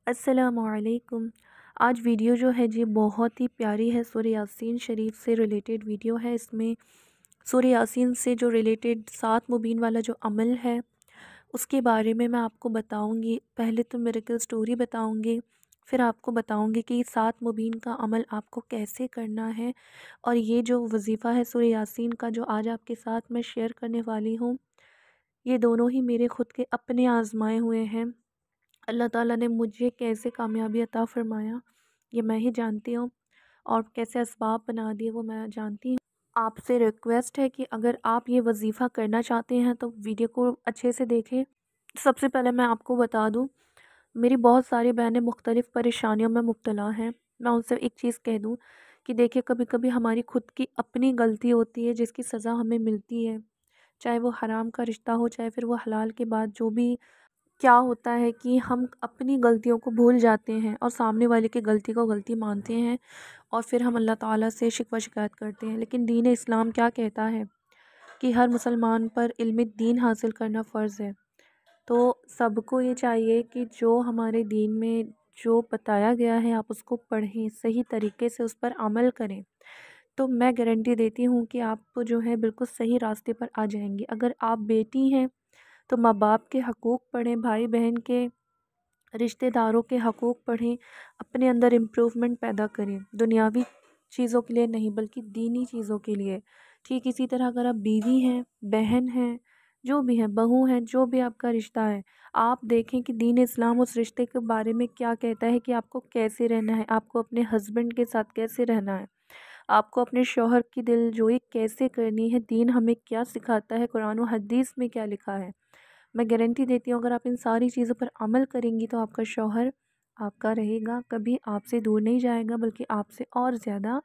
السلام علیکم۔ آج ویڈیو جو ہے جی بہت ہی پیاری ہے، سورہ یاسین شریف سے ریلیٹڈ ویڈیو ہے۔ اس میں سورہ یاسین سے جو ریلیٹڈ 7 مبین والا جو عمل ہے اس کے بارے میں آپ کو بتاؤں گی۔ پہلے تو میریکل سٹوری بتاؤں گی، پھر آپ کو بتاؤں گی کہ یہ 7 مبین کا عمل آپ کو کیسے کرنا ہے، اور یہ جو وظیفہ ہے سورہ یاسین کا جو آج آپ کے ساتھ میں شیئر کرنے والی ہوں، یہ دونوں ہی میرے خود کے اپنے آزمائے ہوئے ہیں۔ اللہ تعالیٰ نے مجھے کیسے کامیابی عطا فرمایا یہ میں ہی جانتی ہوں، اور کیسے اسباب بنا دیے وہ میں جانتی ہوں۔ آپ سے ریکویسٹ ہے کہ اگر آپ یہ وظیفہ کرنا چاہتے ہیں تو ویڈیو کو اچھے سے دیکھیں۔ سب سے پہلے میں آپ کو بتا دوں، میری بہت ساری بہنیں مختلف پریشانیوں میں مبتلا ہیں۔ میں ان سے ایک چیز کہہ دوں کہ دیکھیں، کبھی کبھی ہماری خود کی اپنی غلطی ہوتی ہے جس کی سزا ہمیں ملتی ہے، چاہے وہ حرام کا رشتہ ہو چاہے پھر وہ حلال کے بعد جو بھی۔ کیا ہوتا ہے کہ ہم اپنی غلطیوں کو بھول جاتے ہیں اور سامنے والے کی غلطی کو غلطی مانتے ہیں، اور پھر ہم اللہ تعالیٰ سے شکوہ شکایت کرتے ہیں۔ لیکن دین اسلام کیا کہتا ہے کہ ہر مسلمان پر علم دین حاصل کرنا فرض ہے۔ تو سب کو یہ چاہیے کہ جو ہمارے دین میں جو بتایا گیا ہے آپ اس کو پڑھیں، صحیح طریقے سے اس پر عمل کریں، تو میں گارنٹی دیتی ہوں کہ آپ جو ہے بالکل صحیح راستے پر آ جائیں گے۔ اگر آپ بیٹی ہیں تو ماں باپ کے حقوق پڑھیں، بھائی بہن کے، رشتہ داروں کے حقوق پڑھیں، اپنے اندر امپروومنٹ پیدا کریں، دنیاوی چیزوں کے لیے نہیں بلکہ دینی چیزوں کے لیے۔ ٹھیک اسی طرح اگر آپ بیوی ہیں، بہن ہیں، جو بھی ہیں، بہو ہیں، جو بھی آپ کا رشتہ ہے، آپ دیکھیں کہ دین اسلام اس رشتے کے بارے میں کیا کہتا ہے کہ آپ کو کیسے رہنا ہے، آپ کو اپنے ہسبینڈ کے ساتھ کیسے رہنا ہے، آپ کو اپنے شوہر کی دل جوئی کیسے کرنی ہے، دین ہمیں کیا سکھاتا ہے، قرآن و حدیث میں کیا لکھا ہے۔ میں گارنٹی دیتی ہوں اگر آپ ان ساری چیزوں پر عمل کریں گی تو آپ کا شوہر آپ کا رہے گا، کبھی آپ سے دور نہیں جائے گا بلکہ آپ سے اور زیادہ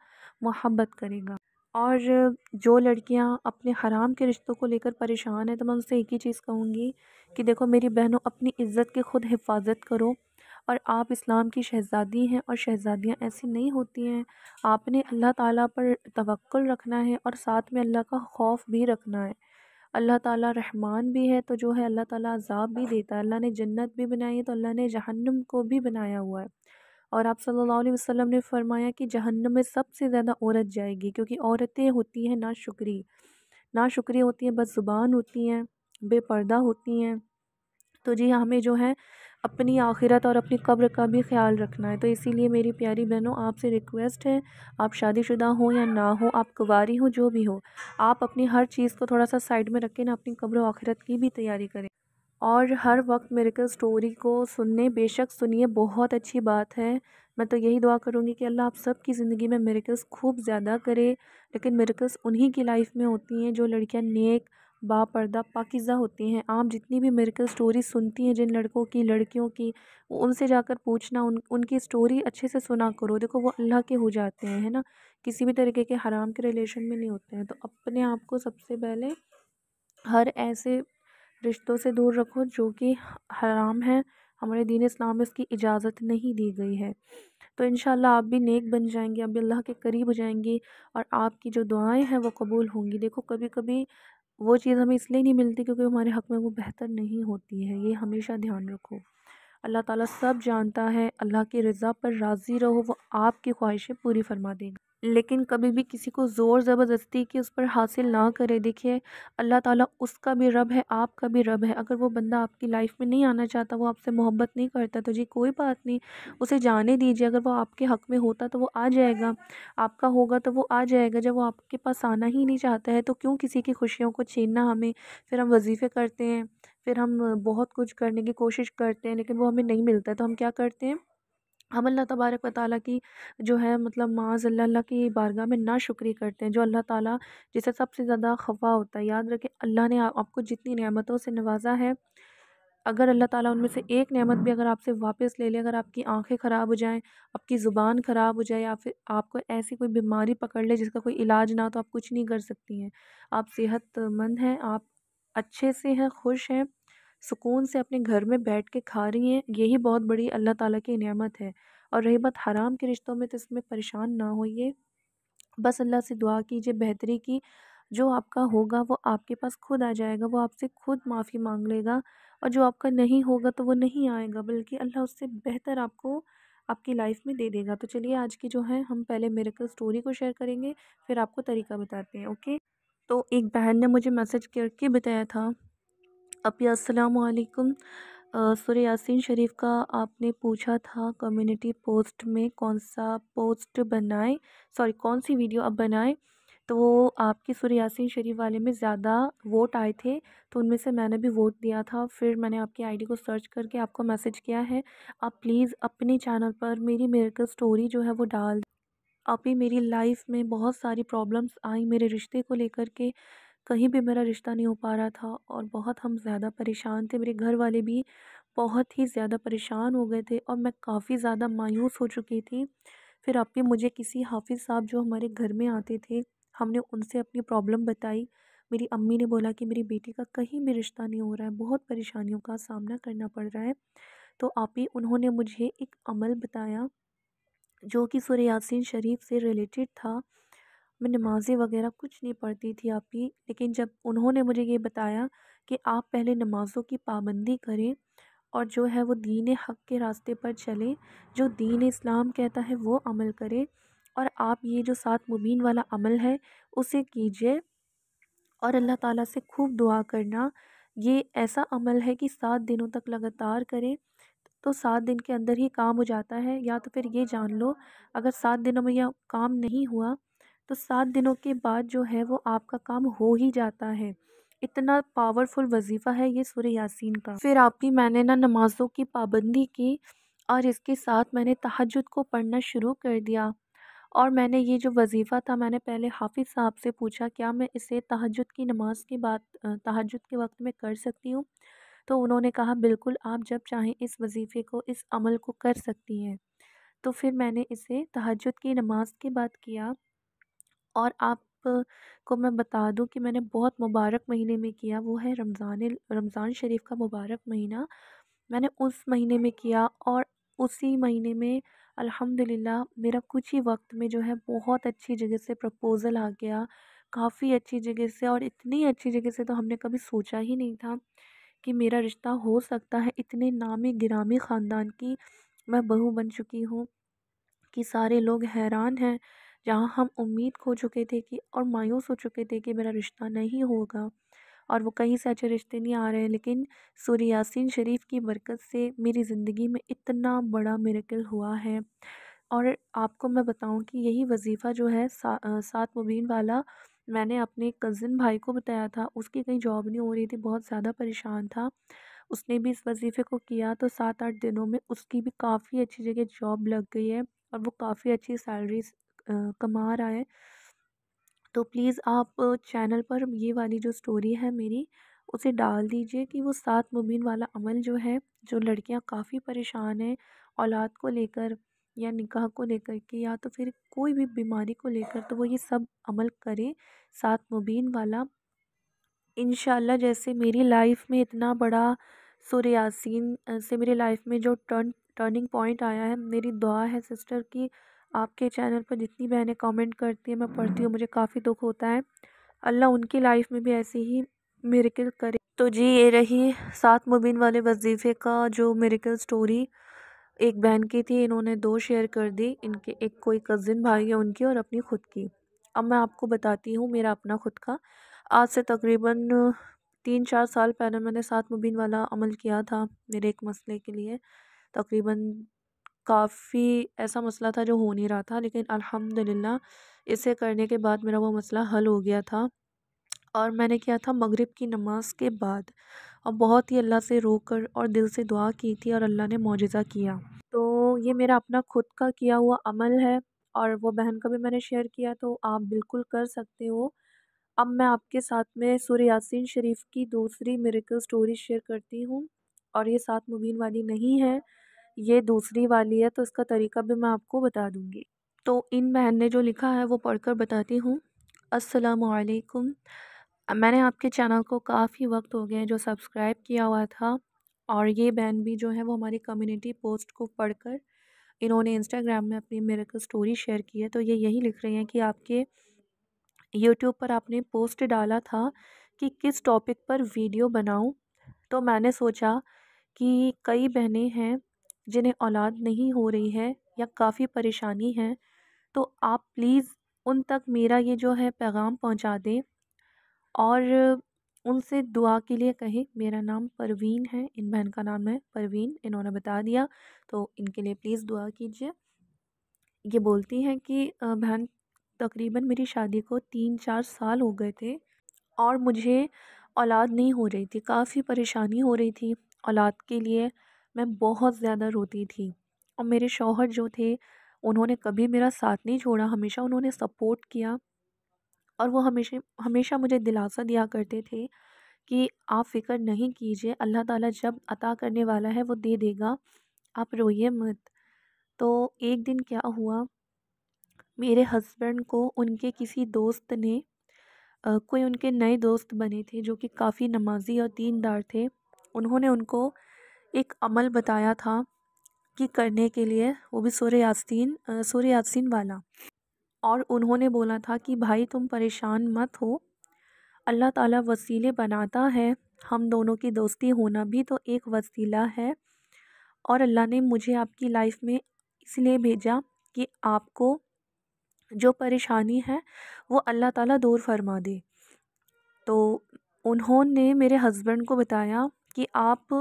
محبت کرے گا۔ اور جو لڑکیاں اپنے حرام کے رشتوں کو لے کر پریشان ہیں تو میں ان سے ایک ہی چیز کہوں گی کہ دیکھو میری بہنوں، اپنی عزت کی خود حفاظت کرو، اور آپ اسلام کی شہزادی ہیں اور شہزادیاں ایسی نہیں ہوتی ہیں۔ آپ نے اللہ تعالیٰ پر توکل رکھنا ہے اور ساتھ میں اللہ کا خوف بھی رکھنا ہے۔ اللہ تعالیٰ رحمان بھی ہے تو جو ہے اللہ تعالیٰ عذاب بھی دیتا ہے۔ اللہ نے جنت بھی بنائی ہے تو اللہ نے جہنم کو بھی بنایا ہوا ہے، اور آپ صلی اللہ علیہ وسلم نے فرمایا کہ جہنم میں سب سے زیادہ عورت جائے گی، کیونکہ عورتیں ہوتی ہیں ناشکری ہوتی ہیں، بد زبان ہوتی ہیں، بے پردہ ہوتی ہیں۔ تو جی ہمیں جو ہے اپنی آخرت اور اپنی قبر کا بھی خیال رکھنا ہے۔ تو اسی لیے میری پیاری بہنوں، آپ سے ریکویسٹ ہے، آپ شادی شدہ ہوں یا نہ ہو، آپ کنواری ہو، جو بھی ہو، آپ اپنی ہر چیز کو تھوڑا سا سائڈ میں رکھیں نا، اپنی قبر و آخرت کی بھی تیاری کریں، اور ہر وقت میریکل سٹوری کو سننے، بے شک سنیے، بہت اچھی بات ہے۔ میں تو یہی دعا کروں گی کہ اللہ آپ سب کی زندگی میں میریکلز خوب زیادہ کرے، لیکن میریکلز انہی کی لائف میں ہوتی ہیں جو لڑکیاں نیک، با پردہ، پاکیزہ ہوتی ہیں۔ آپ جتنی بھی میریکل سٹوری سنتی ہیں جن لڑکوں کی، لڑکیوں کی، ان سے جا کر پوچھنا، ان کی سٹوری اچھے سے سنا کرو، دیکھو وہ اللہ کے ہو جاتے ہیں، ہے نا، کسی بھی طریقے کے حرام کے ریلیشن میں نہیں ہوتے ہیں۔ تو اپنے آپ کو سب سے پہلے ہر ایسے رشتوں سے دور رکھو جو کہ حرام ہے، ہمارے دین اسلام میں اس کی اجازت نہیں دی گئی ہے۔ تو انشاءاللہ آپ بھی نیک بن جائیں گے، آپ بھی اللہ کے قریب ہو جائیں گی، اور آپ کی جو دعائیں ہیں وہ قبول ہوں گی۔ دیکھو کبھی کبھی وہ چیز ہمیں اس لیے نہیں ملتی کیونکہ ہمارے حق میں وہ بہتر نہیں ہوتی ہے، یہ ہمیشہ دھیان رکھو۔ اللہ تعالیٰ سب جانتا ہے، اللہ کی رضا پر راضی رہو، وہ آپ کی خواہشیں پوری فرما دے گا، لیکن کبھی بھی کسی کو زور زبردستی کی اس پر حاصل نہ کرے۔ دیکھیے اللہ تعالیٰ اس کا بھی رب ہے، آپ کا بھی رب ہے، اگر وہ بندہ آپ کی لائف میں نہیں آنا چاہتا، وہ آپ سے محبت نہیں کرتا تو جی کوئی بات نہیں، اسے جانے دیجیے۔ اگر وہ آپ کے حق میں ہوتا تو وہ آ جائے گا، آپ کا ہوگا تو وہ آ جائے گا۔ جب وہ آپ کے پاس آنا ہی نہیں چاہتا ہے تو کیوں کسی کی خوشیوں کو چھیننا ہمیں؟ پھر ہم وظیفے کرتے ہیں، پھر ہم بہت کچھ کرنے کی کوشش کرتے ہیں لیکن وہ ہمیں نہیں ملتا، تو ہم کیا کرتے ہیں؟ ہم اللہ تبارک و تعالیٰ کی جو ہے معاذ اللہ، اللہ کی بارگاہ میں ناشکری کرتے ہیں، جو اللہ تعالیٰ جسے سب سے زیادہ خفا ہوتا ہے۔ یاد رکھیں اللہ نے آپ کو جتنی نعمتوں سے نوازا ہے، اگر اللہ تعالیٰ ان میں سے ایک نعمت بھی اگر آپ سے واپس لے لے، اگر آپ کی آنکھیں خراب ہو جائیں، آپ کی زبان خراب ہو جائے، یا پھر آپ کو ایسی کوئی بیماری پکڑ لے جس کا کوئی علاج نہ ہو، تو آپ کچھ نہیں کر سکتی ہیں۔ آپ صحت مند ہیں، آپ اچھے سے ہیں، خوش ہیں، سکون سے اپنے گھر میں بیٹھ کے کھا رہی ہیں، یہی بہت بڑی اللہ تعالیٰ کی نعمت ہے۔ اور رہی بات حرام کے رشتوں میں، تو اس میں پریشان نہ ہوئیے، بس اللہ سے دعا کیجیے بہتری کی، جو آپ کا ہوگا وہ آپ کے پاس خود آ جائے گا، وہ آپ سے خود معافی مانگ لے گا، اور جو آپ کا نہیں ہوگا تو وہ نہیں آئے گا، بلکہ اللہ اس سے بہتر آپ کو آپ کی لائف میں دے دے گا۔ تو چلیے آج کی جو ہے ہم پہلے میریکل اسٹوری کو شیئر کریں گے، پھر آپ کو طریقہ بتاتے ہیں، اوکے؟ تو ایک بہن نے مجھے میسج کر کے بتایا تھا، اپی السلام علیکم، سورہ یاسین شریف کا آپ نے پوچھا تھا کمیونٹی پوسٹ میں کون سا پوسٹ بنائیں، سوری کون سی ویڈیو اب بنائیں، تو وہ آپ کی سورہ یاسین شریف والے میں زیادہ ووٹ آئے تھے، تو ان میں سے میں نے بھی ووٹ دیا تھا۔ پھر میں نے آپ کی آئی ڈی کو سرچ کر کے آپ کو میسج کیا ہے، آپ پلیز اپنے چینل پر میری میریکل اسٹوری جو ہے وہ ڈال۔ آپ ہی میری لائف میں بہت ساری پرابلمس آئیں میرے رشتے کو لے کر کے، کہیں بھی میرا رشتہ نہیں ہو پا رہا تھا اور بہت ہم زیادہ پریشان تھے، میرے گھر والے بھی بہت ہی زیادہ پریشان ہو گئے تھے اور میں کافی زیادہ مایوس ہو چکی تھی۔ پھر آپ ہی مجھے کسی حافظ صاحب جو ہمارے گھر میں آتے تھے، ہم نے ان سے اپنی پرابلم بتائی۔ میری امی نے بولا کہ میری بیٹی کا کہیں بھی رشتہ نہیں ہو رہا ہے، بہت پریشانیوں کا سامنا کرنا پڑ رہا ہے۔ تو آپ ہی انہوں نے مجھے ایک عمل بتایا جو کہ سورہ یاسین شریف سے ریلیٹڈ تھا۔ میں نمازیں وغیرہ کچھ نہیں پڑھتی تھی آپ ہی، لیکن جب انہوں نے مجھے یہ بتایا کہ آپ پہلے نمازوں کی پابندی کریں اور جو ہے وہ دین حق کے راستے پر چلیں، جو دین اسلام کہتا ہے وہ عمل کریں، اور آپ یہ جو 7 مبین والا عمل ہے اسے کیجئے، اور اللہ تعالیٰ سے خوب دعا کرنا۔ یہ ایسا عمل ہے کہ 7 دنوں تک لگاتار کریں تو 7 دن کے اندر ہی کام ہو جاتا ہے، یا تو پھر یہ جان لو اگر 7 دنوں میں یہ کام نہیں ہوا تو 7 دنوں کے بعد جو ہے وہ آپ کا کام ہو ہی جاتا ہے۔ اتنا پاورفل وظیفہ ہے یہ سورہ یاسین کا۔ پھر آپ ہی میں نے نا نمازوں کی پابندی کی اور اس کے ساتھ میں نے تہجد کو پڑھنا شروع کر دیا، اور میں نے یہ جو وظیفہ تھا میں نے پہلے حافظ صاحب سے پوچھا کیا میں اسے تہجد کی نماز کے بعد تہجد کے وقت میں کر سکتی ہوں، تو انہوں نے کہا بالکل آپ جب چاہیں اس وظیفے کو اس عمل کو کر سکتی ہیں۔ تو پھر میں نے اسے تہجد کی نماز کے بعد کیا، اور آپ کو میں بتا دوں کہ میں نے بہت مبارک مہینے میں کیا، وہ ہے رمضان شریف کا مبارک مہینہ۔ میں نے اس مہینے میں کیا اور اسی مہینے میں الحمدللہ میرا کچھ ہی وقت میں جو ہے بہت اچھی جگہ سے پرپوزل آ گیا، کافی اچھی جگہ سے، اور اتنی اچھی جگہ سے تو ہم نے کبھی سوچا ہی نہیں تھا کہ میرا رشتہ ہو سکتا ہے۔ اتنے نامی گرامی خاندان کی میں بہو بن چکی ہوں کہ سارے لوگ حیران ہیں، جہاں ہم امید کھو چکے تھے کہ اور مایوس ہو چکے تھے کہ میرا رشتہ نہیں ہوگا اور وہ کہیں سے اچھے رشتے نہیں آ رہے ہیں، لیکن سورہ یاسین شریف کی برکت سے میری زندگی میں اتنا بڑا میریکل ہوا ہے۔ اور آپ کو میں بتاؤں کہ یہی وظیفہ جو ہے 7 مبین والا میں نے اپنے کزن بھائی کو بتایا تھا، اس کی کہیں جاب نہیں ہو رہی تھی، بہت زیادہ پریشان تھا، اس نے بھی اس وظیفے کو کیا تو 7-8 دنوں میں اس کی بھی کافی اچھی جگہ جاب لگ گئی ہے اور وہ کافی اچھی سیلریز کما رہا ہے۔ تو پلیز آپ چینل پر یہ والی جو سٹوری ہے میری اسے ڈال دیجئے کہ وہ 7 مبین والا عمل جو ہے، جو لڑکیاں کافی پریشان ہیں اولاد کو لے کر یا نکاح کو لے کر کے یا تو پھر کوئی بھی بیماری کو لے کر، تو وہ یہ سب عمل کریں 7 مبین والا۔ انشاءاللہ جیسے میری لائف میں اتنا بڑا سورہ یاسین سے میری لائف میں جو ٹرننگ پوائنٹ آیا ہے، میری دعا ہے سسٹر کی آپ کے چینل پر جتنی بہنیں کامنٹ کرتی ہیں میں پڑھتی ہوں، مجھے کافی دکھ ہوتا ہے، اللہ ان کی لائف میں بھی ایسے ہی میریکل کرے۔ تو جی یہ رہی 7 مبین والے وظیفے کا جو میریکل سٹوری ایک بہن کی تھی، انہوں نے 2 شیئر کر دی، ان کے ایک کوئی کزن بھائی ہے ان کی اور اپنی خود کی۔ اب میں آپ کو بتاتی ہوں میرا اپنا خود کا۔ آج سے تقریباً 3-4 سال پہلے میں نے 7 مبین والا عمل کیا تھا میرے ایک مسئلے کے لیے، تقریباً کافی ایسا مسئلہ تھا جو ہو نہیں رہا تھا، لیکن الحمدللہ اسے کرنے کے بعد میرا وہ مسئلہ حل ہو گیا تھا، اور میں نے کیا تھا مغرب کی نماز کے بعد، اور بہت ہی اللہ سے رو کر اور دل سے دعا کی تھی اور اللہ نے معجزہ کیا۔ تو یہ میرا اپنا خود کا کیا ہوا عمل ہے اور وہ بہن کا بھی میں نے شیئر کیا، تو آپ بالکل کر سکتے ہو۔ اب میں آپ کے ساتھ میں سورہ یاسین شریف کی دوسری میریکل سٹوری شیئر کرتی ہوں، اور یہ 7 مبین والی نہیں ہے، یہ دوسری والی ہے، تو اس کا طریقہ بھی میں آپ کو بتا دوں گی۔ تو ان بہن نے جو لکھا ہے وہ پڑھ کر بتاتی ہوں۔ السلام علیکم، میں نے آپ کے چینل کو کافی وقت ہو گیا جو سبسکرائب کیا ہوا تھا، اور یہ بہن بھی جو ہے وہ ہماری کمیونٹی پوسٹ کو پڑھ کر انہوں نے انسٹاگرام میں اپنی میریکل سٹوری شیئر کی ہے، تو یہ یہی لکھ رہی ہیں کہ آپ کے یوٹیوب پر آپ نے پوسٹ ڈالا تھا کہ کس ٹاپک پر ویڈیو بناؤں، تو میں نے سوچا کہ کئی بہنیں ہیں جنہیں اولاد نہیں ہو رہی ہے یا کافی پریشانی ہے، تو آپ پلیز ان تک میرا یہ جو ہے پیغام پہنچا دیں اور ان سے دعا کے لیے کہیں۔ میرا نام پروین ہے، ان بہن کا نام ہے پروین، انہوں نے بتا دیا، تو ان کے لیے پلیز دعا کیجیے۔ یہ بولتی ہیں کہ بہن تقریباً میری شادی کو 3-4 سال ہو گئے تھے اور مجھے اولاد نہیں ہو رہی تھی، کافی پریشانی ہو رہی تھی اولاد کے لیے، میں بہت زیادہ روتی تھی۔ اور میرے شوہر جو تھے انہوں نے کبھی میرا ساتھ نہیں چھوڑا، ہمیشہ انہوں نے سپورٹ کیا، اور وہ ہمیشہ ہمیشہ مجھے دلاسا دیا کرتے تھے کہ آپ فکر نہیں کیجیے، اللہ تعالیٰ جب عطا کرنے والا ہے وہ دے دے گا، آپ روئیے مت۔ تو ایک دن کیا ہوا، میرے ہسبینڈ کو ان کے کسی دوست نے کوئی ان کے نئے دوست بنے تھے جو کہ کافی نمازی اور دیندار تھے، انہوں نے ان کو ایک عمل بتایا تھا کہ کرنے کے لیے، وہ بھی سورہ یاسین والا، اور انہوں نے بولا تھا کہ بھائی تم پریشان مت ہو، اللہ تعالیٰ وسیلے بناتا ہے، ہم دونوں کی دوستی ہونا بھی تو ایک وسیلہ ہے، اور اللہ نے مجھے آپ کی لائف میں اس لیے بھیجا کہ آپ کو جو پریشانی ہے وہ اللہ تعالیٰ دور فرما دے۔ تو انہوں نے میرے ہسبینڈ کو بتایا کہ آپ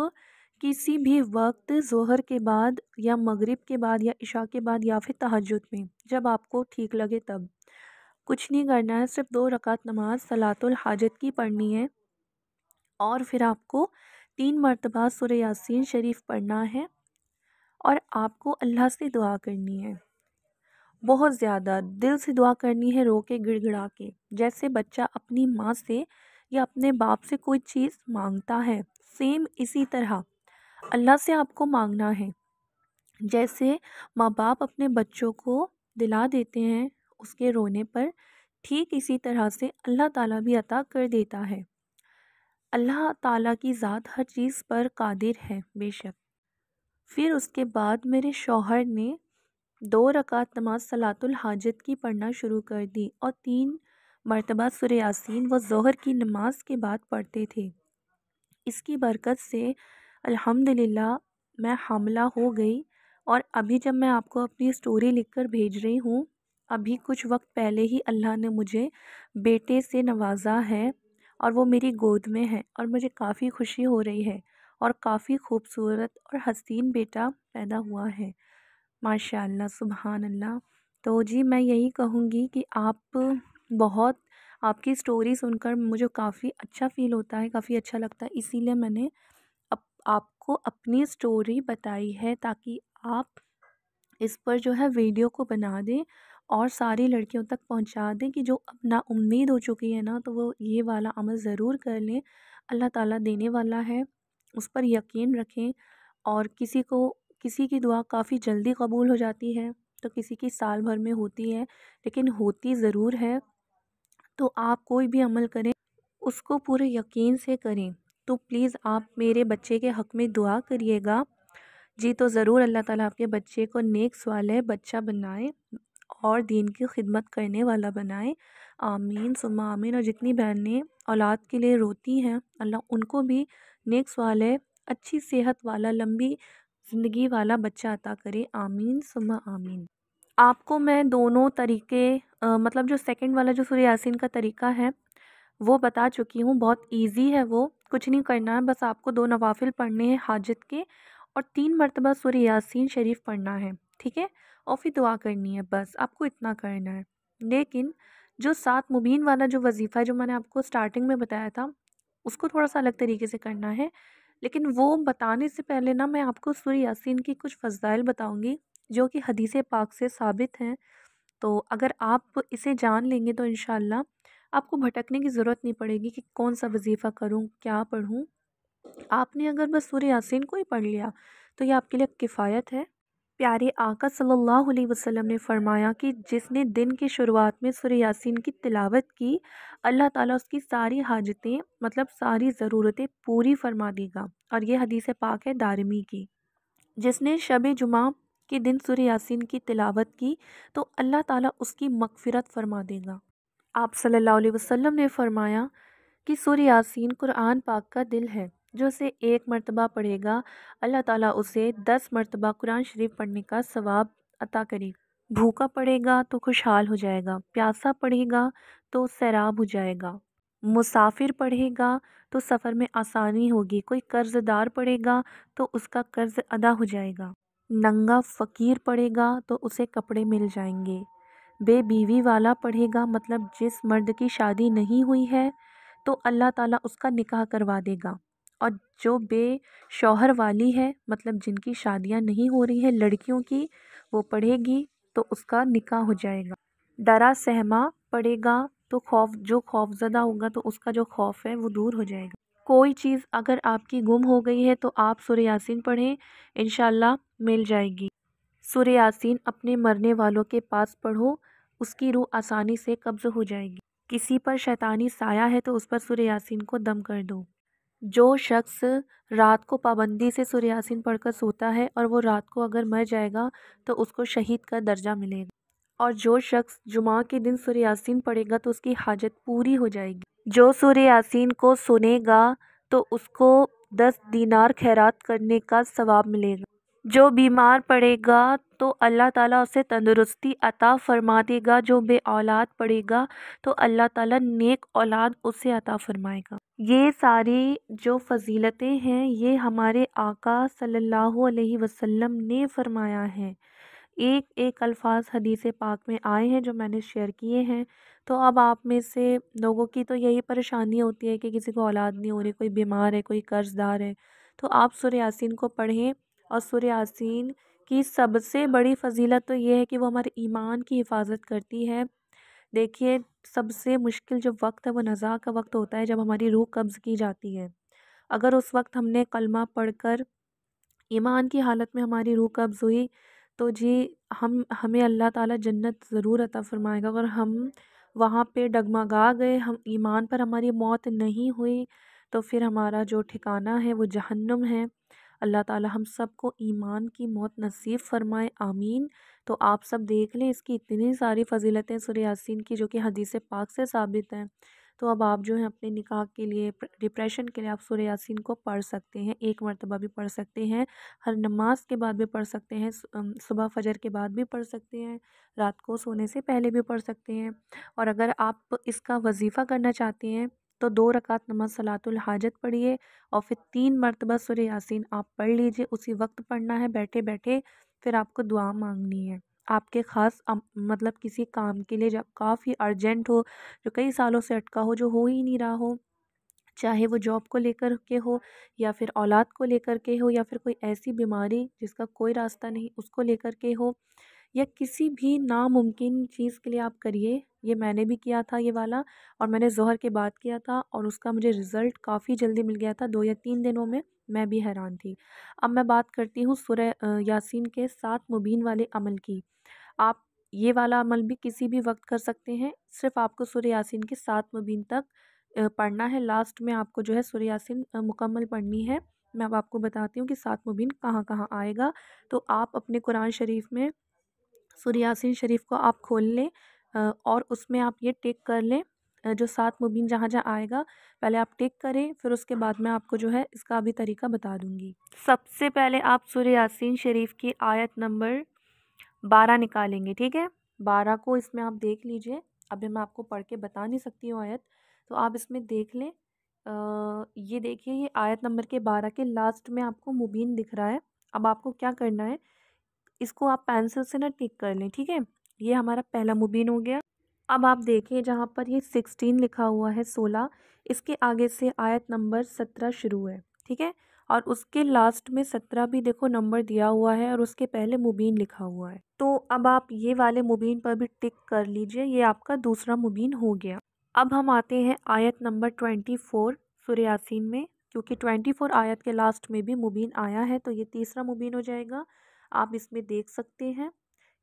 کسی بھی وقت ظہر کے بعد یا مغرب کے بعد یا عشاء کے بعد یا پھر تہجد میں، جب آپ کو ٹھیک لگے تب، کچھ نہیں کرنا ہے، صرف 2 رکعت نماز صلاۃ الحاجت کی پڑھنی ہے، اور پھر آپ کو 3 مرتبہ سورہ یاسین شریف پڑھنا ہے، اور آپ کو اللہ سے دعا کرنی ہے، بہت زیادہ دل سے دعا کرنی ہے، رو کے گڑ گڑا کے، جیسے بچہ اپنی ماں سے یا اپنے باپ سے کوئی چیز مانگتا ہے، سیم اسی طرح اللہ سے آپ کو مانگنا ہے، جیسے ماں باپ اپنے بچوں کو دلا دیتے ہیں اس کے رونے پر، ٹھیک اسی طرح سے اللہ تعالیٰ بھی عطا کر دیتا ہے۔ اللہ تعالیٰ کی ذات ہر چیز پر قادر ہے بے شک۔ پھر اس کے بعد میرے شوہر نے 2 رکعت نماز صلاۃ الحاجت کی پڑھنا شروع کر دی، اور 3 مرتبہ سورہ یاسین وہ ظہر کی نماز کے بعد پڑھتے تھے۔ اس کی برکت سے الحمدللہ میں حاملہ ہو گئی، اور ابھی جب میں آپ کو اپنی سٹوری لکھ کر بھیج رہی ہوں، ابھی کچھ وقت پہلے ہی اللہ نے مجھے بیٹے سے نوازا ہے، اور وہ میری گود میں ہے، اور مجھے کافی خوشی ہو رہی ہے، اور کافی خوبصورت اور حسین بیٹا پیدا ہوا ہے، ماشاء اللہ سبحان اللہ۔ تو جی میں یہی کہوں گی کہ آپ کی سٹوری سن کر مجھے کافی اچھا فیل ہوتا ہے، کافی اچھا لگتا ہے، اسی لیے میں نے آپ کو اپنی سٹوری بتائی ہے، تاکہ آپ اس پر جو ہے ویڈیو کو بنا دیں اور ساری لڑکیوں تک پہنچا دیں کہ جو اب نا امید ہو چکی ہے نا، تو وہ یہ والا عمل ضرور کر لیں، اللہ تعالیٰ دینے والا ہے، اس پر یقین رکھیں، اور کسی کی دعا کافی جلدی قبول ہو جاتی ہے، تو کسی کی سال بھر میں ہوتی ہے، لیکن ہوتی ضرور ہے۔ تو آپ کوئی بھی عمل کریں اس کو پورے یقین سے کریں، تو پلیز آپ میرے بچے کے حق میں دعا کریے گا، جی تو ضرور اللہ تعالیٰ آپ کے بچے کو نیک صالح بچہ بنائے اور دین کی خدمت کرنے والا بنائے، آمین ثم آمین۔ اور جتنی بہنیں اولاد کے لیے روتی ہیں، اللہ ان کو بھی نیک صالح اچھی صحت والا لمبی زندگی والا بچہ عطا کرے، آمین ثم آمین۔ آپ کو میں دونوں طریقے مطلب جو سیکنڈ والا جو سورہ یاسین کا طریقہ ہے وہ بتا چکی ہوں، بہت ایزی ہے، وہ کچھ نہیں کرنا ہے، بس آپ کو 2 نوافل پڑھنے ہیں حاجت کے، اور 3 مرتبہ سورہ یاسین شریف پڑھنا ہے، ٹھیک ہے، اور پھر دعا کرنی ہے، بس آپ کو اتنا کرنا ہے۔ لیکن جو 7 مبین والا جو وظیفہ ہے جو میں نے آپ کو سٹارٹنگ میں بتایا تھا، اس کو تھوڑا سا الگ طریقے سے کرنا ہے، لیکن وہ بتانے سے پہلے نا میں آپ کو سورہ یاسین کی کچھ فضائل بتاؤں گی جو کہ حدیث پاک سے ثابت ہیں، تو اگر آپ اسے جان لیں گے تو انشاءاللہ آپ کو بھٹکنے کی ضرورت نہیں پڑے گی کہ کون سا وظیفہ کروں، کیا پڑھوں۔ آپ نے اگر بس سورہ یاسین کو ہی پڑھ لیا تو یہ آپ کے لیے کفایت ہے۔ پیارے آقا صلی اللہ علیہ وسلم نے فرمایا کہ جس نے دن کی شروعات میں سورہ یاسین کی تلاوت کی، اللہ تعالیٰ اس کی ساری حاجتیں مطلب ساری ضرورتیں پوری فرما دے گا، اور یہ حدیث پاک ہے دارمی کی۔ جس نے شب جمعہ کے دن سورہ یاسین کی تلاوت کی تو اللہ تعالیٰ اس کی مغفرت فرما دے گا۔ آپ صلی اللہ علیہ وسلم نے فرمایا کہ سورہ یاسین قرآن پاک کا دل ہے، جو اسے 1 مرتبہ پڑھے گا اللہ تعالیٰ اسے 10 مرتبہ قرآن شریف پڑھنے کا ثواب عطا کرے گا۔ بھوکا پڑھے گا تو خوشحال ہو جائے گا، پیاسا پڑھے گا تو سیراب ہو جائے گا، مسافر پڑھے گا تو سفر میں آسانی ہوگی، کوئی قرض دار پڑھے گا تو اس کا قرض ادا ہو جائے گا، ننگا فقیر پڑھے گا تو اسے کپڑے مل جائیں گے، بے بیوی والا پڑھے گا مطلب جس مرد کی شادی نہیں ہوئی ہے تو اللہ تعالیٰ اس کا نکاح کروا دے گا، اور جو بے شوہر والی ہے مطلب جن کی شادیاں نہیں ہو رہی ہیں لڑکیوں کی، وہ پڑھے گی تو اس کا نکاح ہو جائے گا۔ ڈرا سہما پڑھے گا تو جو خوف زدہ ہوگا تو اس کا جو خوف ہے وہ دور ہو جائے گا۔ کوئی چیز اگر آپ کی گم ہو گئی ہے تو آپ سورہ یاسین پڑھیں، انشاءاللہ مل جائے گی۔ سورہ یاسین اپنے مرنے والوں کے پاس پڑھو، اس کی روح آسانی سے قبض ہو جائے گی۔ کسی پر شیطانی سایہ ہے تو اس پر سورہ یاسین کو دم کر دو۔ جو شخص رات کو پابندی سے سورہ یاسین پڑھ کر سوتا ہے اور وہ رات کو اگر مر جائے گا تو اس کو شہید کا درجہ ملے گا، اور جو شخص جمعہ کے دن سورہ یاسین پڑھے گا تو اس کی حاجت پوری ہو جائے گی۔ جو سورہ یاسین کو سنے گا تو اس کو 10 دینار خیرات کرنے کا ثواب ملے گا۔ جو بیمار پڑے گا تو اللہ تعالیٰ اسے تندرستی عطا فرما دے گا، جو بے اولاد پڑے گا تو اللہ تعالیٰ نیک اولاد اسے عطا فرمائے گا۔ یہ ساری جو فضیلتیں ہیں یہ ہمارے آقا صلی اللہ علیہ وسلم نے فرمایا ہے، ایک ایک الفاظ حدیث پاک میں آئے ہیں جو میں نے شیئر کیے ہیں۔ تو اب آپ میں سے لوگوں کی تو یہی پریشانی ہوتی ہے کہ کسی کو اولاد نہیں ہو رہی، کوئی بیمار ہے، کوئی قرض دار ہے، تو آپ سورہ یاسین کو پڑھیں، اور سورہ یاسین کی سب سے بڑی فضیلت تو یہ ہے کہ وہ ہمارے ایمان کی حفاظت کرتی ہے۔ دیکھیے سب سے مشکل جو وقت ہے وہ نزاع کا وقت ہوتا ہے جب ہماری روح قبض کی جاتی ہے۔ اگر اس وقت ہم نے کلمہ پڑھ کر ایمان کی حالت میں ہماری روح قبض ہوئی تو جی ہمیں اللہ تعالیٰ جنت ضرور عطا فرمائے گا۔ اگر ہم وہاں پہ ڈگمگا گئے، ہم ایمان پر ہماری موت نہیں ہوئی تو پھر ہمارا جو ٹھکانہ ہے وہ جہنم ہے۔ اللہ تعالیٰ ہم سب کو ایمان کی موت نصیب فرمائے، آمین۔ تو آپ سب دیکھ لیں اس کی اتنی ساری فضیلتیں سورہ یاسین کی جو کہ حدیث پاک سے ثابت ہیں۔ تو اب آپ جو ہیں اپنے نکاح کے لیے، ڈپریشن کے لیے آپ سورہ یاسین کو پڑھ سکتے ہیں، 1 مرتبہ بھی پڑھ سکتے ہیں، ہر نماز کے بعد بھی پڑھ سکتے ہیں، صبح فجر کے بعد بھی پڑھ سکتے ہیں، رات کو سونے سے پہلے بھی پڑھ سکتے ہیں، اور اگر آپ اس کا وظیفہ کرنا چاہتے ہیں تو 2 رکعت نماز صلاۃ الحاجت پڑھیے اور پھر 3 مرتبہ سورہ یاسین آپ پڑھ لیجئے، اسی وقت پڑھنا ہے بیٹھے بیٹھے، پھر آپ کو دعا مانگنی ہے آپ کے خاص مطلب کسی کام کے لیے جب کافی ارجنٹ ہو، جو کئی سالوں سے اٹکا ہو، جو ہو ہی نہیں رہا ہو، چاہے وہ جاب کو لے کر کے ہو یا پھر اولاد کو لے کر کے ہو یا پھر کوئی ایسی بیماری جس کا کوئی راستہ نہیں اس کو لے کر کے ہو، یا کسی بھی ناممکن چیز کے لیے آپ کریے۔ یہ میں نے بھی کیا تھا یہ والا، اور میں نے ظہر کے بعد کیا تھا اور اس کا مجھے رزلٹ کافی جلدی مل گیا تھا، 2 یا 3 دنوں میں بھی حیران تھی۔ اب میں بات کرتی ہوں سورہ یاسین کے 7 مبین والے عمل کی۔ آپ یہ والا عمل بھی کسی بھی وقت کر سکتے ہیں، صرف آپ کو سورہ یاسین کے 7 مبین تک پڑھنا ہے، لاسٹ میں آپ کو جو ہے سورہ یاسین مکمل پڑھنی ہے۔ میں اب آپ کو بتاتی ہوں کہ 7 مبین کہاں کہاں آئے گا۔ تو آپ اپنے قرآن شریف میں سورہ یاسین شریف کو آپ کھول لیں، اور اس میں آپ یہ ٹک کر لیں جو 7 مبین جہاں جہاں آئے گا پہلے آپ ٹک کریں، پھر اس کے بعد میں آپ کو جو ہے اس کا بھی طریقہ بتا دوں گی۔ سب سے پہلے آپ سورہ یاسین شریف کی آیت نمبر 12 نکالیں گے، ٹھیک ہے؟ 12 کو اس میں آپ دیکھ لیجئے، ابھی میں آپ کو پڑھ کے بتا نہیں سکتی ہوں آیت، تو آپ اس میں دیکھ لیں۔ یہ دیکھیے یہ آیت نمبر کے 12 کے لاسٹ میں آپ کو مبین دکھ رہا ہے۔ اب آپ کو کیا کرنا ہے، اس کو آپ پینسل سے نہ ٹک کر لیں، ٹھیک ہے؟ یہ ہمارا پہلا مبین ہو گیا۔ اب آپ دیکھیں جہاں پر یہ 16 لکھا ہوا ہے، 16، اس کے آگے سے آیت نمبر 17 شروع ہے، ٹھیک ہے؟ اور اس کے لاسٹ میں 17 بھی دیکھو نمبر دیا ہوا ہے اور اس کے پہلے مبین لکھا ہوا ہے۔ تو اب آپ یہ والے مبین پر بھی ٹک کر لیجئے، یہ آپ کا دوسرا مبین ہو گیا۔ اب ہم آتے ہیں آیت نمبر 24 سورہ یاسین میں، کیونکہ 24 آیت کے لاسٹ میں بھی مبین آیا ہے تو یہ تیسرا مبین ہو جائے گا۔ آپ اس میں دیکھ سکتے ہیں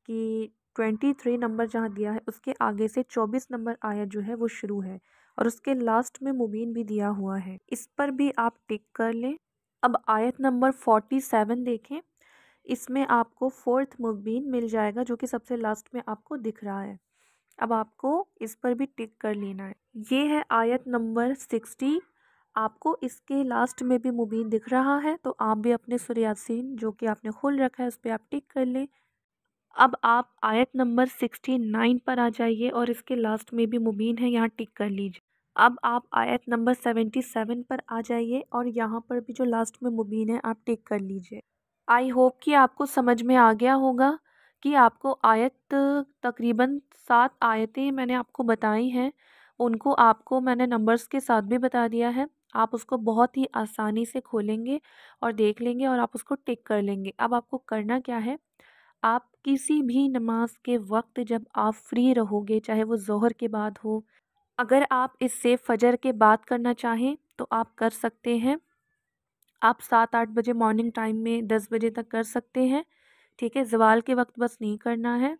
کہ 23 نمبر جہاں دیا ہے اس کے آگے سے 24 نمبر آیت جو ہے وہ شروع ہے، اور اس کے لاسٹ میں مبین بھی دیا ہوا ہے، اس پر بھی آپ ٹک کر لیں۔ اب آیت نمبر 47 دیکھیں، اس میں آپ کو 4تھ مبین مل جائے گا جو کہ سب سے لاسٹ میں آپ کو دکھ رہا ہے۔ اب آپ کو اس پر بھی ٹک کر لینا ہے۔ یہ ہے آیت نمبر 60۔ آپ کو اس کے لاسٹ میں بھی مبین دکھ رہا ہے تو آپ بھی اپنے سورہ یاسین جو کہ آپ نے کھول رکھا ہے اس پہ آپ ٹک کر لیں۔ اب آپ آیت نمبر 69 پر آ جائیے اور اس کے لاسٹ میں بھی مبین ہے، یہاں ٹک کر لیجیے۔ اب آپ آیت نمبر 77 پر آ جائیے اور یہاں پر بھی جو لاسٹ میں مبین ہے آپ ٹک کر لیجیے۔ آئی ہوپ کہ آپ کو سمجھ میں آ گیا ہوگا کہ آپ کو آیت تقریباً 7 آیتیں میں نے آپ کو بتائی ہیں، ان کو آپ کو میں نے نمبرز کے ساتھ بھی بتا دیا ہے۔ آپ اس کو بہت ہی آسانی سے کھولیں گے اور دیکھ لیں گے اور آپ اس کو ٹک کر لیں گے۔ اب آپ کو کرنا کیا ہے، آپ کسی بھی نماز کے وقت جب آپ فری رہو گے، چاہے وہ ظہر کے بعد ہو، اگر آپ اس سے فجر کے بعد کرنا چاہیں تو آپ کر سکتے ہیں۔ آپ 7-8 بجے مارننگ ٹائم میں 10 بجے تک کر سکتے ہیں، ٹھیک ہے، زوال کے وقت بس نہیں کرنا ہے۔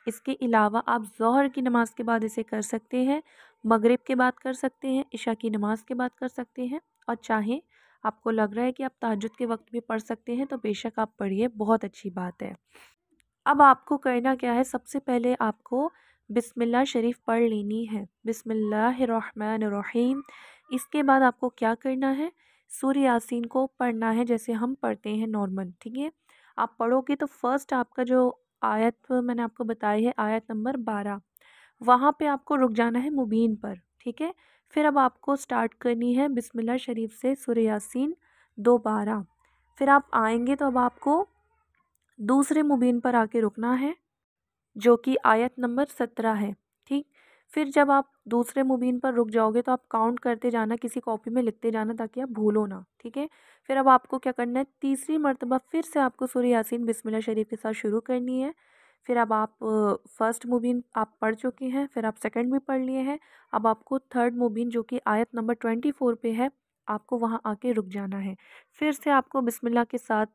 اس کے علاوہ آپ ظہر کی نماز کے بعد اسے کر سکتے ہیں، مغرب کے بعد کر سکتے ہیں، عشاء کی نماز کے بعد کر سکتے ہیں، اور چاہیں آپ کو لگ رہا ہے کہ آپ تہجد کے وقت بھی پڑھ سکتے ہیں تو بے شک آپ پڑھیے، بہت اچھی بات ہے۔ اب آپ کو کرنا کیا ہے، سب سے پہلے آپ کو بسم اللہ شریف پڑھ لینی ہے، بسم اللہ الرحمن الرحیم۔ اس کے بعد آپ کو کیا کرنا ہے، سورہ یاسین کو پڑھنا ہے جیسے ہم پڑھتے ہیں نارمل، ٹھیک ہے۔ آپ پڑھو گے تو فرسٹ آپ کا جو آیت میں نے آپ کو بتائی ہے، آیت نمبر 12، وہاں پہ آپ کو رک جانا ہے مبین پر، ٹھیک ہے۔ پھر اب آپ کو سٹارٹ کرنی ہے بسم اللہ شریف سے سورہ یاسین دوبارہ۔ پھر آپ آئیں گے تو اب آپ کو دوسرے مبین پر آ کے رکنا ہے جو کہ آیت نمبر 17 ہے، ٹھیک۔ پھر جب آپ دوسرے مبین پر رک جاؤ گے تو آپ کاؤنٹ کرتے جانا، کسی کاپی میں لکھتے جانا تاکہ آپ بھولو نہ، ٹھیک ہے۔ پھر اب آپ کو کیا کرنا ہے، تیسری مرتبہ پھر سے آپ کو سورہ یاسین بسم اللہ شریف کے ساتھ شروع کرنی ہے۔ پھر اب آپ فرسٹ مبین آپ پڑھ چکے ہیں، پھر آپ سیکنڈ بھی پڑھ لیے ہیں، اب آپ کو تھرڈ مبین جو کہ آیت نمبر 24 پہ ہے، آپ کو وہاں آ کے رک جانا ہے۔ پھر سے آپ کو بسم اللہ کے ساتھ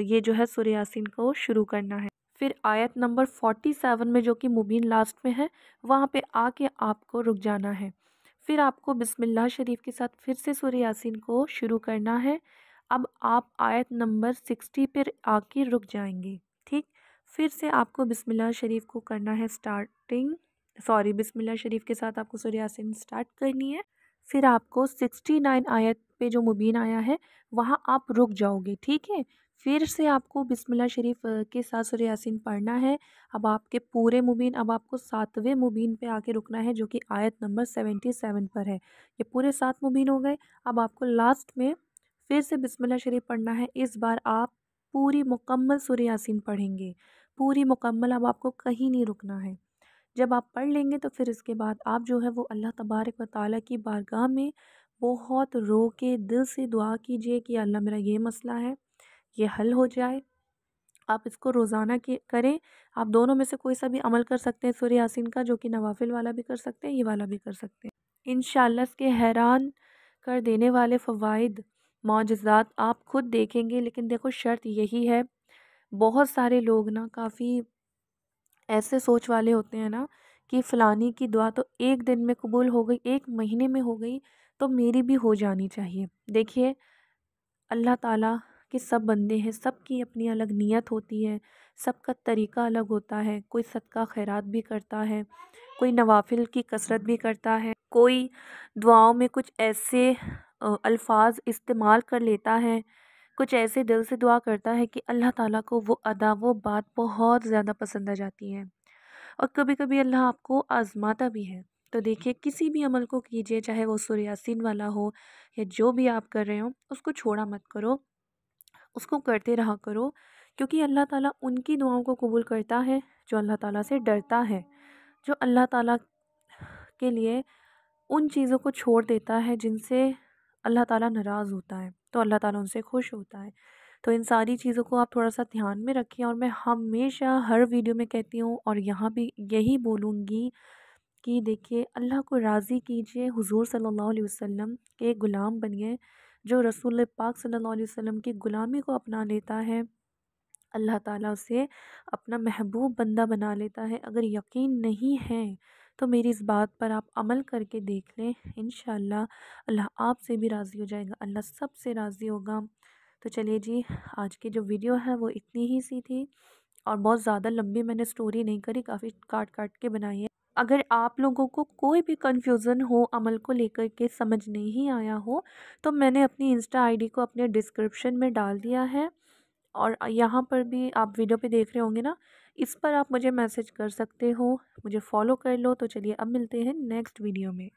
یہ جو ہے سورہ یاسین کو شروع کرنا ہے۔ پھر آیت نمبر 47 میں جو کہ مبین لاسٹ میں ہے، وہاں پہ آ کے آپ کو رک جانا ہے۔ پھر آپ کو بسم اللہ شریف کے ساتھ پھر سے سورہ یاسین کو شروع کرنا ہے۔ اب آپ آیت نمبر 60 پر آ کے رک جائیں گے، ٹھیک۔ پھر سے آپ کو بسم اللہ شریف کو کرنا ہے بسم اللہ شریف کے ساتھ آپ کو سورہ یاسین سٹارٹ کرنی ہے۔ پھر آپ کو 69 آیت پہ جو مبین آیا ہے وہاں آپ رک جاؤ گے، ٹھیک ہے۔ پھر سے آپ کو بسم اللہ شریف کے ساتھ سورہ یاسین پڑھنا ہے۔ اب آپ کے پورے مبین، اب آپ کو 7ویں مبین پہ آ کے رکنا ہے جو کہ آیت نمبر 77 پر ہے۔ یہ پورے 7 مبین ہو گئے۔ اب آپ کو لاسٹ میں پھر سے بسم اللہ شریف پڑھنا ہے۔ اس بار آپ پوری مکمل سورہ یاسین پڑھیں گے، پوری مکمل، اب آپ کو کہیں نہیں رکنا ہے۔ جب آپ پڑھ لیں گے تو پھر اس کے بعد آپ جو ہے وہ اللہ تبارک و تعالیٰ کی بارگاہ میں بہت رو کے دل سے دعا کیجئے کہ اللہ میرا یہ مسئلہ ہے، یہ حل ہو جائے۔ آپ اس کو روزانہ کریں، آپ دونوں میں سے کوئی سا بھی عمل کر سکتے ہیں سورہ یاسین کا، جو کہ نوافل والا بھی کر سکتے ہیں، یہ والا بھی کر سکتے ہیں۔ انشاءاللہ اس کے حیران کر دینے والے فوائد، معجزات آپ خود دیکھیں گے۔ لیکن دیکھو شرط یہی ہے، بہت سارے لوگ نا کافی ایسے سوچ والے ہوتے ہیں نا کہ فلانی کی دعا تو ایک دن میں قبول ہو گئی، ایک مہینے میں ہو گئی، تو میری بھی ہو جانی چاہیے۔ دیکھیے اللہ تعالیٰ کے سب بندے ہیں، سب کی اپنی الگ نیت ہوتی ہے، سب کا طریقہ الگ ہوتا ہے۔ کوئی صدقہ خیرات بھی کرتا ہے، کوئی نوافل کی کثرت بھی کرتا ہے، کوئی دعاؤں میں کچھ ایسے الفاظ استعمال کر لیتا ہے، کچھ ایسے دل سے دعا کرتا ہے کہ اللہ تعالیٰ کو وہ ادا، وہ بات بہت زیادہ پسند آ جاتی ہے، اور کبھی کبھی اللہ آپ کو آزماتا بھی ہے۔ تو دیکھیے کسی بھی عمل کو کیجیے، چاہے وہ سورہ یاسین والا ہو یا جو بھی آپ کر رہے ہو، اس کو چھوڑا مت کرو، اس کو کرتے رہا کرو، کیونکہ اللہ تعالیٰ ان کی دعاؤں کو قبول کرتا ہے جو اللہ تعالیٰ سے ڈرتا ہے، جو اللہ تعالیٰ کے لیے ان چیزوں کو چھوڑ دیتا ہے جن سے اللہ تعالیٰ ناراض ہوتا ہے، تو اللہ تعالیٰ ان سے خوش ہوتا ہے۔ تو ان ساری چیزوں کو آپ تھوڑا سا دھیان میں رکھیں، اور میں ہمیشہ ہر ویڈیو میں کہتی ہوں اور یہاں بھی یہی بولوں گی کہ دیکھیے اللہ کو راضی کیجئے، حضور صلی اللہ علیہ وسلم کے غلام بنیے۔ جو رسول پاک صلی اللہ علیہ وسلم کی غلامی کو اپنا لیتا ہے، اللہ تعالیٰ اسے اپنا محبوب بندہ بنا لیتا ہے۔ اگر یقین نہیں ہے تو میری اس بات پر آپ عمل کر کے دیکھ لیں، انشاءاللہ اللہ آپ سے بھی راضی ہو جائے گا، اللہ سب سے راضی ہوگا۔ تو چلیے جی، آج کی جو ویڈیو ہے وہ اتنی ہی سی تھی، اور بہت زیادہ لمبی میں نے سٹوری نہیں کری، کافی کاٹ کاٹ کے بنائی ہے۔ اگر آپ لوگوں کو کوئی بھی کنفیوژن ہو عمل کو لے کر کے سمجھ نہیں آیا ہو تو میں نے اپنی انسٹا آئی ڈی کو اپنے ڈسکرپشن میں ڈال دیا ہے، اور یہاں پر بھی آپ ویڈیو پہ دیکھ رہے ہوں گے نا، اس پر آپ مجھے میسج کر سکتے ہو، مجھے فالو کر لو۔ تو چلیے اب ملتے ہیں نیکسٹ ویڈیو میں۔